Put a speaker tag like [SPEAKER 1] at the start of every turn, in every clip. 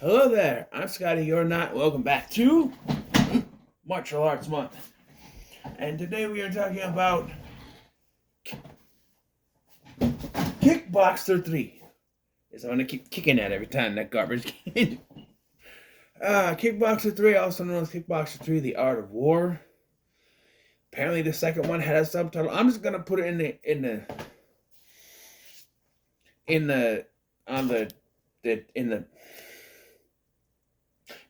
[SPEAKER 1] Hello there, I'm Scotty, you're not. Welcome back to Martial Arts Month. And today we are talking about Kickboxer 3. Yes, I'm going to keep kicking that every time that garbage can. Kickboxer 3, also known as Kickboxer 3, The Art of War. Apparently the second one had a subtitle. I'm just going to put it in the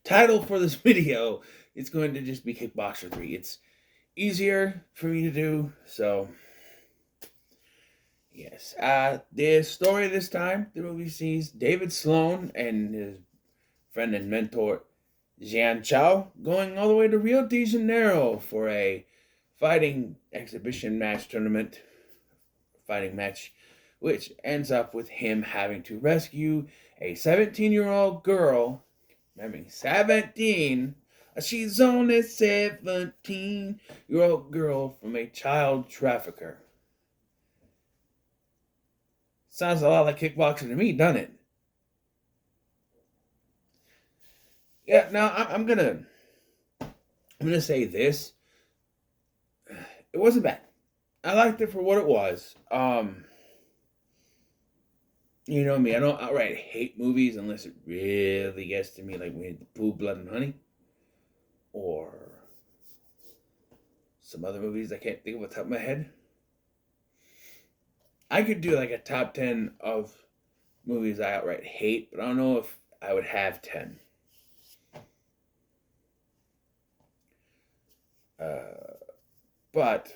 [SPEAKER 1] title for this video. It's going to just be Kickboxer 3. It's easier for me to do, so yes. The story this time, the movie sees David Sloan and his friend and mentor Jian Chao going all the way to Rio de Janeiro for a fighting exhibition match tournament, fighting match, which ends up with him having to rescue a 17-year-old girl. Remember, 17. She's only 17-year-old girl from a child trafficker. Sounds a lot like Kickboxer to me, doesn't it? Yeah. Now I'm gonna say this. It wasn't bad. I liked it for what it was. You know me. I don't outright hate movies unless it really gets to me, like with Pooh, Blood, and Honey, or some other movies I can't think of off the top of my head. I could do like a top 10 of movies I outright hate, but I don't know if I would have 10. But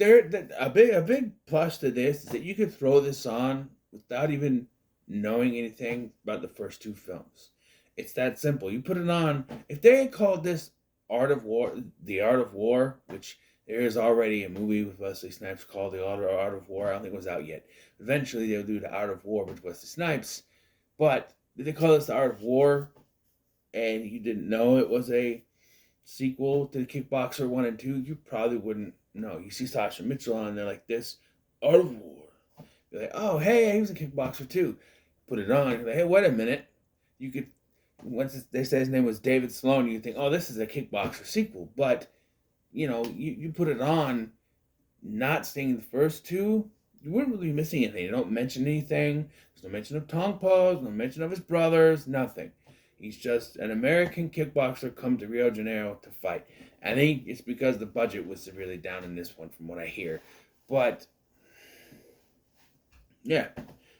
[SPEAKER 1] a big plus to this is that you could throw this on without even knowing anything about the first two films. It's that simple. You put it on. If they had called this Art of War, The Art of War, which there is already a movie with Wesley Snipes called The Art of War. I don't think it was out yet. Eventually they'll do The Art of War with Wesley Snipes. But did they call this The Art of War and you didn't know it was a sequel to the Kickboxer 1 and 2, you probably wouldn't know. You see Sasha Mitchell on there like this, Art of War. You're like, oh, hey, he was a Kickboxer too. Put it on. You're like, hey, wait a minute. You could, once they say his name was David Sloan, you think, oh, this is a Kickboxer sequel. But, you put it on, not seeing the first two, you wouldn't really be missing anything. They don't mention anything. There's no mention of Tong Po, no mention of his brothers, nothing. He's just an American kickboxer come to Rio de Janeiro to fight. I think it's because the budget was severely down in this one, from what I hear. But, yeah,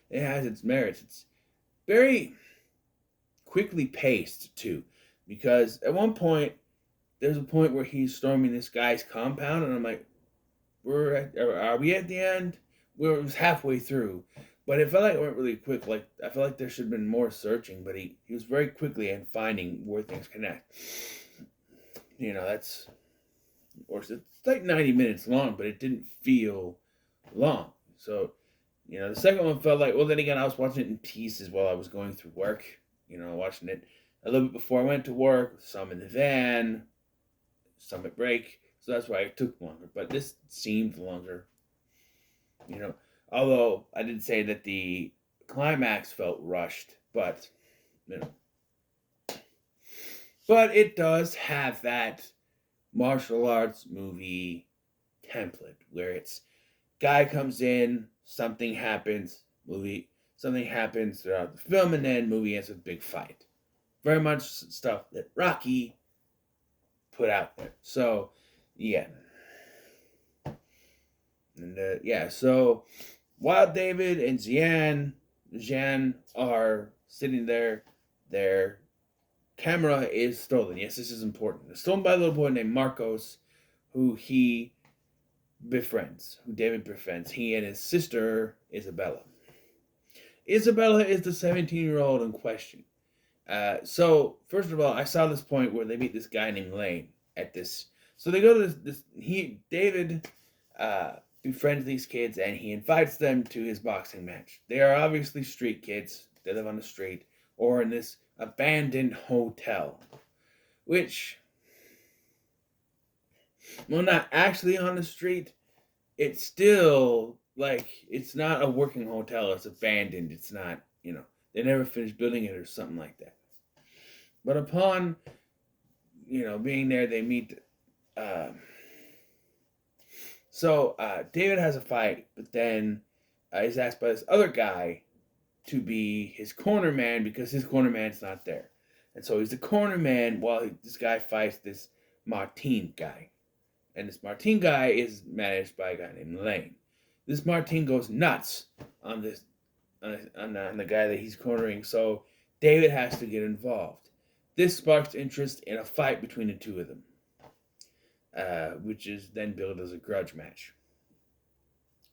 [SPEAKER 1] it has its merits. It's very quickly paced, too. Because at one point, there's a point where he's storming this guy's compound, and I'm like, are we at the end? It was halfway through. But it felt like it went really quick. Like, I felt like there should have been more searching, but he was very quickly in finding where things connect. That's, of course, it's like 90 minutes long, but it didn't feel long. So, the second one felt like, well, then again, I was watching it in pieces while I was going through work. Watching it a little bit before I went to work, some in the van, some at break. So that's why it took longer. But this seemed longer. Although I did say that the climax felt rushed, but but it does have that martial arts movie template where it's guy comes in, something happens throughout the film, and then movie ends with a big fight. Very much stuff that Rocky put out there. So yeah. And so while David and Jian are sitting there, their camera is stolen. Yes, this is important. It's stolen by a little boy named Marcos, who David befriends. He and his sister, Isabella. Isabella is the 17-year-old in question. So, first of all, I saw this point where they meet this guy named Lane at this. So they go to David befriends these kids, and he invites them to his boxing match. They are obviously street kids. They live on the street or in this abandoned hotel, which, well, not actually on the street. It's still like it's not a working hotel. It's abandoned. It's not, they never finished building it or something like that. But upon, being there, they meet. Uh, David has a fight, but then he's asked by this other guy to be his corner man because his corner man's not there. And so he's the corner man while this guy fights this Martin guy. And this Martin guy is managed by a guy named Lane. This Martin goes nuts on this on the guy that he's cornering, so David has to get involved. This sparks interest in a fight between the two of them, which is then billed as a grudge match.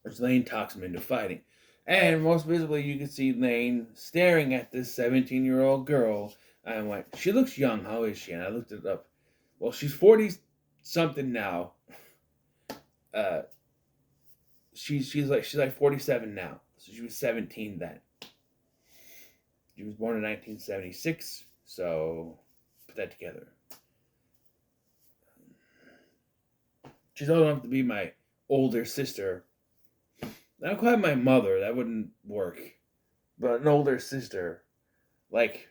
[SPEAKER 1] Which Lane talks him into fighting. And most visibly, you can see Lane staring at this 17-year-old girl. And I'm like, she looks young. How is she? And I looked it up. Well, she's 40 something now. She's like 47 now. So she was 17 then. She was born in 1976. So put that together. She's old enough to be my older sister. Not quite my mother. That wouldn't work. But an older sister. Like,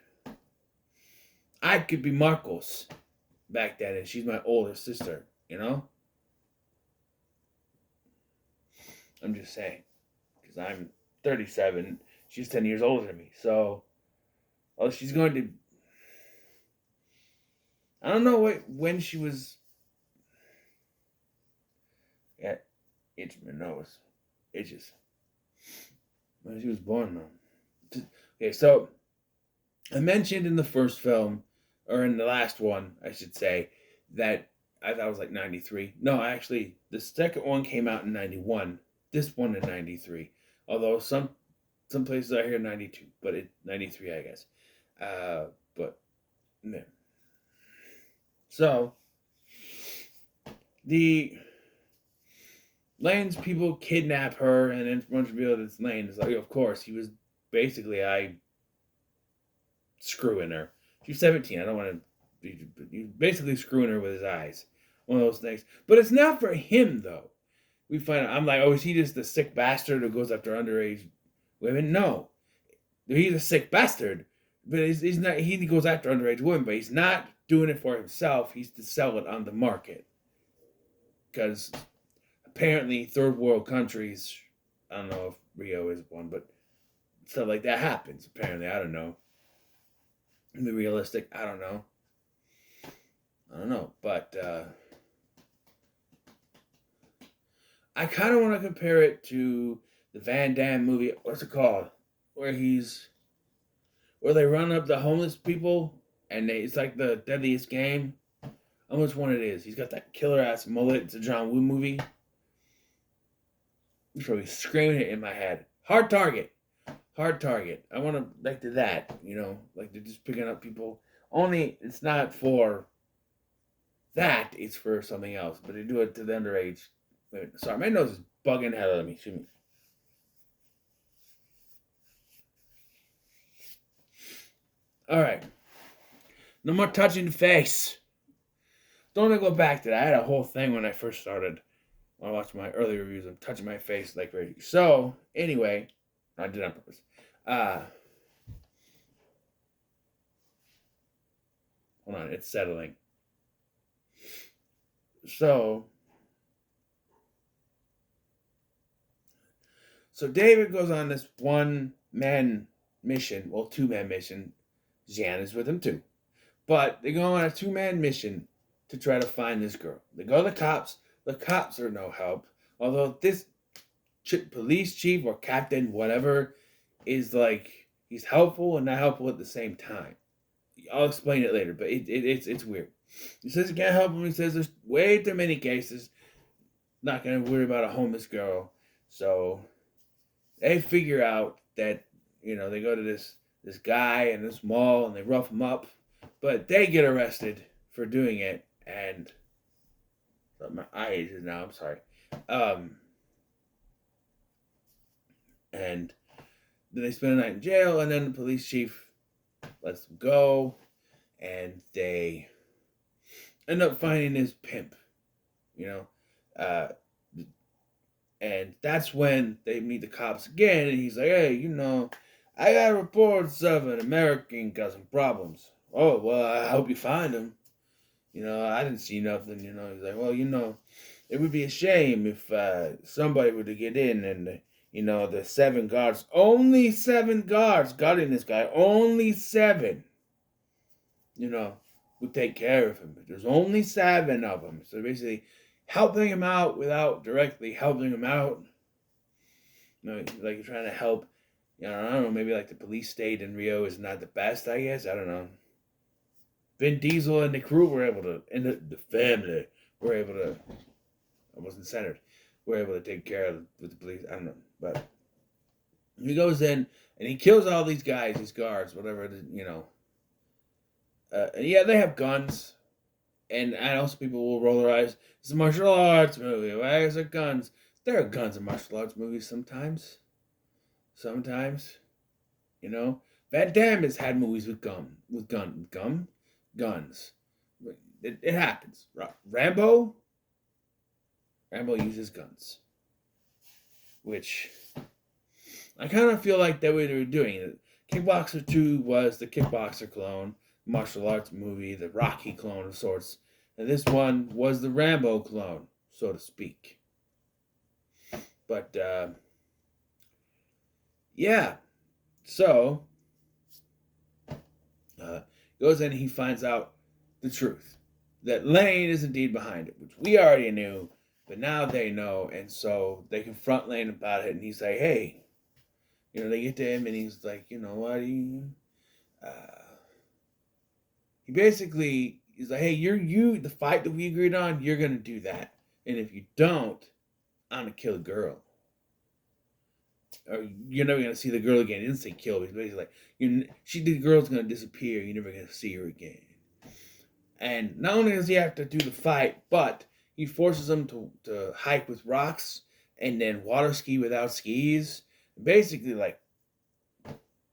[SPEAKER 1] I could be Marcos back then, and she's my older sister, I'm just saying. Because I'm 37. She's 10 years older than me. So, she's going to... I don't know when she was... Yeah, itch my nose. Itches. When she was born, though. Okay, so... I mentioned in the first film, or in the last one, I should say, that I thought it was like 93. No, actually, the second one came out in 91. This one in 93. Although some places I hear 92, but 93, I guess. But, no. So, the Lane's people kidnap her, and then once revealed it's Lane, it's like, of course, he was basically, screwing her. She's 17. I don't want to be basically screwing her with his eyes. One of those things. But it's not for him, though. We find out, I'm like, oh, is he just the sick bastard who goes after underage women? No. He's a sick bastard. But he's not. He goes after underage women, but he's not doing it for himself. He's to sell it on the market. Because apparently third world countries, I don't know if Rio is one, but stuff like that happens. Apparently, I don't know. Be realistic, I don't know, but I kind of want to compare it to the Van Damme movie. What's it called? Where they run up the homeless people, and it's like the Deadliest Game. I don't know which one it is. He's got that killer ass mullet. It's a John Woo movie. I'm probably screaming it in my head. Hard Target. I want to like to that, like they're just picking up people. Only it's not for that; it's for something else. But they do it to the underage. Wait, sorry, my nose is bugging hell out of me. Excuse me. All right, no more touching the face. Don't want to go back to that. I had a whole thing when I first started. When I watched my early reviews of touching my face like crazy. So anyway, I did it on purpose. Hold on, it's settling. So David goes on this one-man mission. Well, two-man mission. Jan is with him too. But they go on a two-man mission to try to find this girl. They go to the cops. The cops are no help. Although this police chief or captain, whatever, is like, he's helpful and not helpful at the same time. I'll explain it later, but it's weird. He says he can't help him. He says there's way too many cases. Not going to worry about a homeless girl. So they figure out that, they go to this guy in this mall and they rough him up. But they get arrested for doing it. And my eyes is now, I'm sorry. And then they spend a night in jail, and then the police chief lets them go, and they end up finding his pimp. And that's when they meet the cops again, and he's like, hey, I got reports of an American got some problems. Oh, well, I hope you find him. I didn't see nothing, He's like, well, it would be a shame if somebody were to get in and, the 7 guards, only 7 guards guarding this guy, only 7, you know, would take care of him. But there's only 7 of them. So basically, helping him out without directly helping him out. Like you're trying to help, I don't know, maybe like the police state in Rio is not the best, I guess. I don't know. Vin Diesel and the crew were able to, and the family were able to, I wasn't centered, were able to take care of with the police. I don't know. But he goes in and he kills all these guys, these guards, whatever, and yeah, they have guns. And I know some people will roll their eyes. It's a martial arts movie. Why is there guns? There are guns in martial arts movies sometimes. Sometimes. Van Damme has had movies with guns. It happens. Rambo uses guns. Which I kind of feel like that way they were doing it. Kickboxer 2 was the Kickboxer clone, martial arts movie, the Rocky clone of sorts. And this one was the Rambo clone, so to speak. But, yeah. So, goes in and he finds out the truth. That Lane is indeed behind it, which we already knew, but now they know, and so they confront Lane about it, and he's like, hey, they get to him, and he's like, what, he basically, he's like, hey, the fight that we agreed on, you're going to do that, and if you don't, I'm going to kill a girl. Or you're never going to see the girl again. He didn't say kill, but he's basically like, the girl's going to disappear, you're never going to see her again. And not only does he have to do the fight, but he forces him to hike with rocks and then water ski without skis. Basically, like,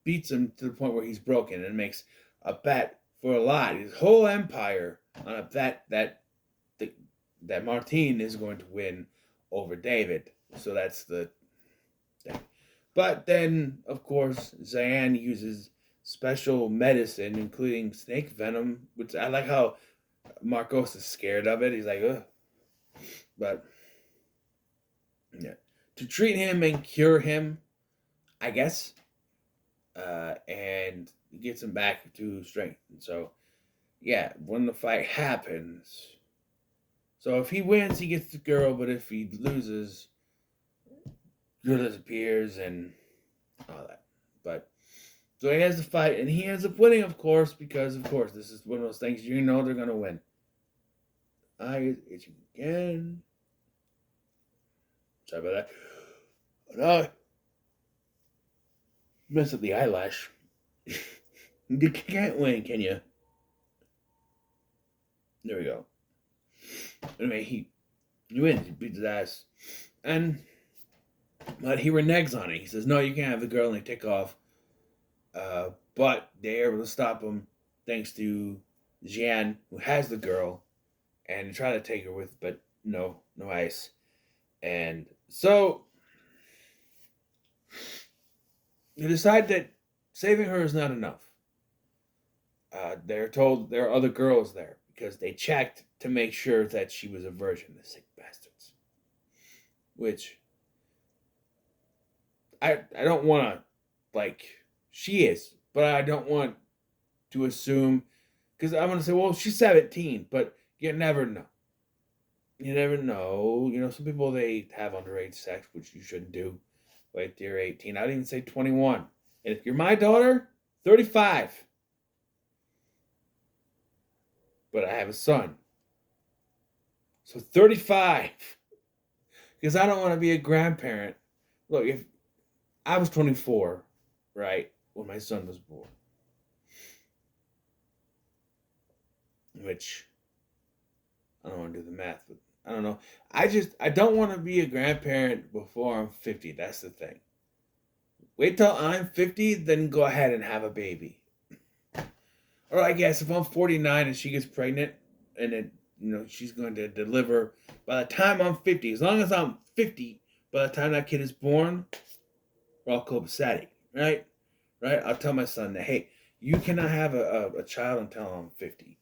[SPEAKER 1] beats him to the point where he's broken and makes a bet for a lot. His whole empire on a bet that Martine is going to win over David. So that's the thing. But then, of course, Zayan uses special medicine, including snake venom, which I like how Marcos is scared of it. He's like, ugh. But, yeah. To treat him and cure him, I guess, and gets him back to strength. And so, yeah, when the fight happens, so if he wins, he gets the girl, but if he loses, girl disappears and all that. But so he has the fight, and he ends up winning, of course, because, of course, this is one of those things they're going to win. Eye is itching again. Sorry about that. No. Mess up the eyelash. You can't win, can you? There we go. Anyway, he wins. He beats his ass. But he reneges on it. He says, no, you can't have the girl, and they take off. But they're able to stop him thanks to Jian, who has the girl, and try to take her with, but no ice. And so they decide that saving her is not enough. They're told there are other girls there because they checked to make sure that she was a virgin, the sick bastards. Which I don't want to, she is, but I don't want to assume, because I'm going to say, well, she's 17, but you never know. You never know. Some people, they have underage sex, which you shouldn't do. Wait till you're 18. I'd even say 21. And if you're my daughter, 35. But I have a son. So 35. Because I don't want to be a grandparent. Look, if I was 24, right, when my son was born. Which, I don't want to do the math, but I don't know. I don't want to be a grandparent before I'm 50. That's the thing. Wait till I'm 50, then go ahead and have a baby. Or I guess if I'm 49 and she gets pregnant and then, she's going to deliver by the time I'm 50, as long as I'm 50 By the time that kid is born, we're all copacetic, right? Right? I'll tell my son that, hey, you cannot have a child until I'm 50.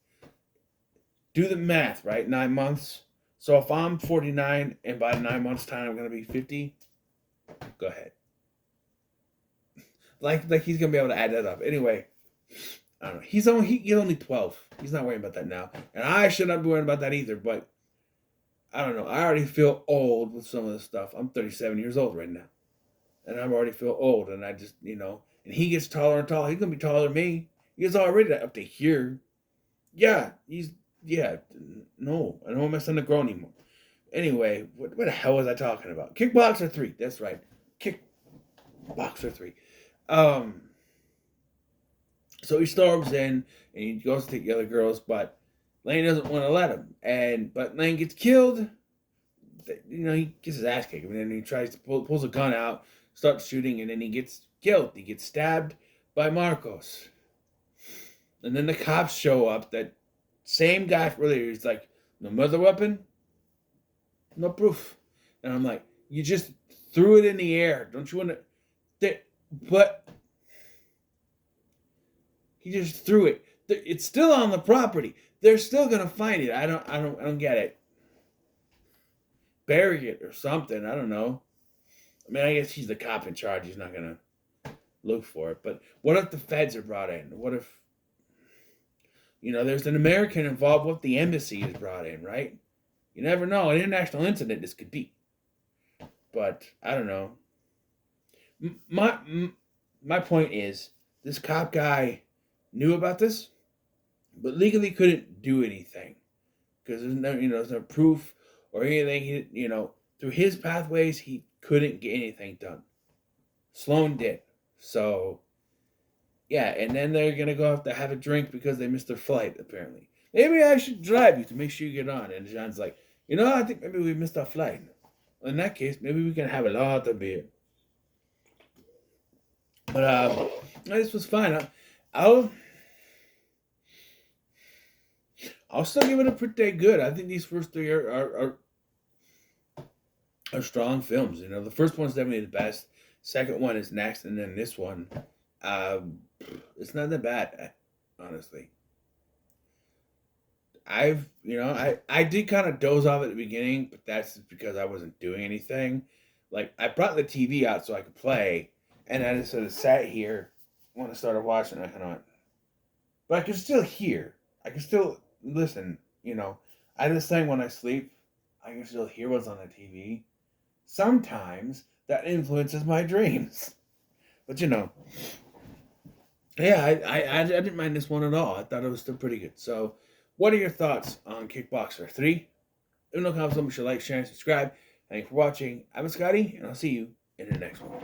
[SPEAKER 1] Do the math, right? 9 months. So if I'm 49 and by 9 months' time I'm going to be 50, go ahead. Like he's going to be able to add that up. Anyway, I don't know. He's only 12. He's not worrying about that now. And I should not be worrying about that either, but I don't know. I already feel old with some of this stuff. I'm 37 years old right now. And I already feel old. And I just, and he gets taller and taller. He's going to be taller than me. He's already up to here. Yeah, no. I don't want my son to grow anymore. Anyway, what the hell was I talking about? Kickboxer 3. That's right. Kickboxer 3. So he storms in and he goes to take the other girls, but Lane doesn't want to let him. But Lane gets killed. He gets his ass kicked. And then he tries to pulls a gun out, starts shooting, and then he gets killed. He gets stabbed by Marcos. And then the cops show up. That same guy from earlier. He's like, no murder weapon, no proof. And I'm like, you just threw it in the air. Don't you want to? But he just threw it. It's still on the property. They're still gonna find it. I don't get it. Bury it or something. I don't know. I mean, I guess he's the cop in charge. He's not gonna look for it. But what if the feds are brought in? What if there's an American involved? What if the embassy is brought in? Right? You never know. An international incident this could be. But I don't know. My point is, this cop guy knew about this, but legally couldn't do anything because there's no proof or anything. Through his pathways, he couldn't get anything done. Sloan did. So, yeah, and then they're gonna go have to have a drink because they missed their flight. Apparently, maybe I should drive you to make sure you get on. And John's like, I think maybe we missed our flight. Well, in that case, maybe we can have a lot of beer. But this was fine. I'll still give it a pretty good. I think these first three are strong films. The first one's definitely the best. Second one is next, and then this one, it's not that bad, honestly. I did kind of doze off at the beginning, but that's because I wasn't doing anything. Like, I brought the TV out so I could play, and I just sort of sat here when I started watching. I kind of went, but I can still hear. I can still listen. I just think when I sleep, I can still hear what's on the TV. Sometimes that influences my dreams. But yeah, I didn't mind this one at all. I thought it was still pretty good. So, what are your thoughts on Kickboxer 3? Let me know how much you like, share, and subscribe. Thank you for watching. I'm Scotty, and I'll see you in the next one.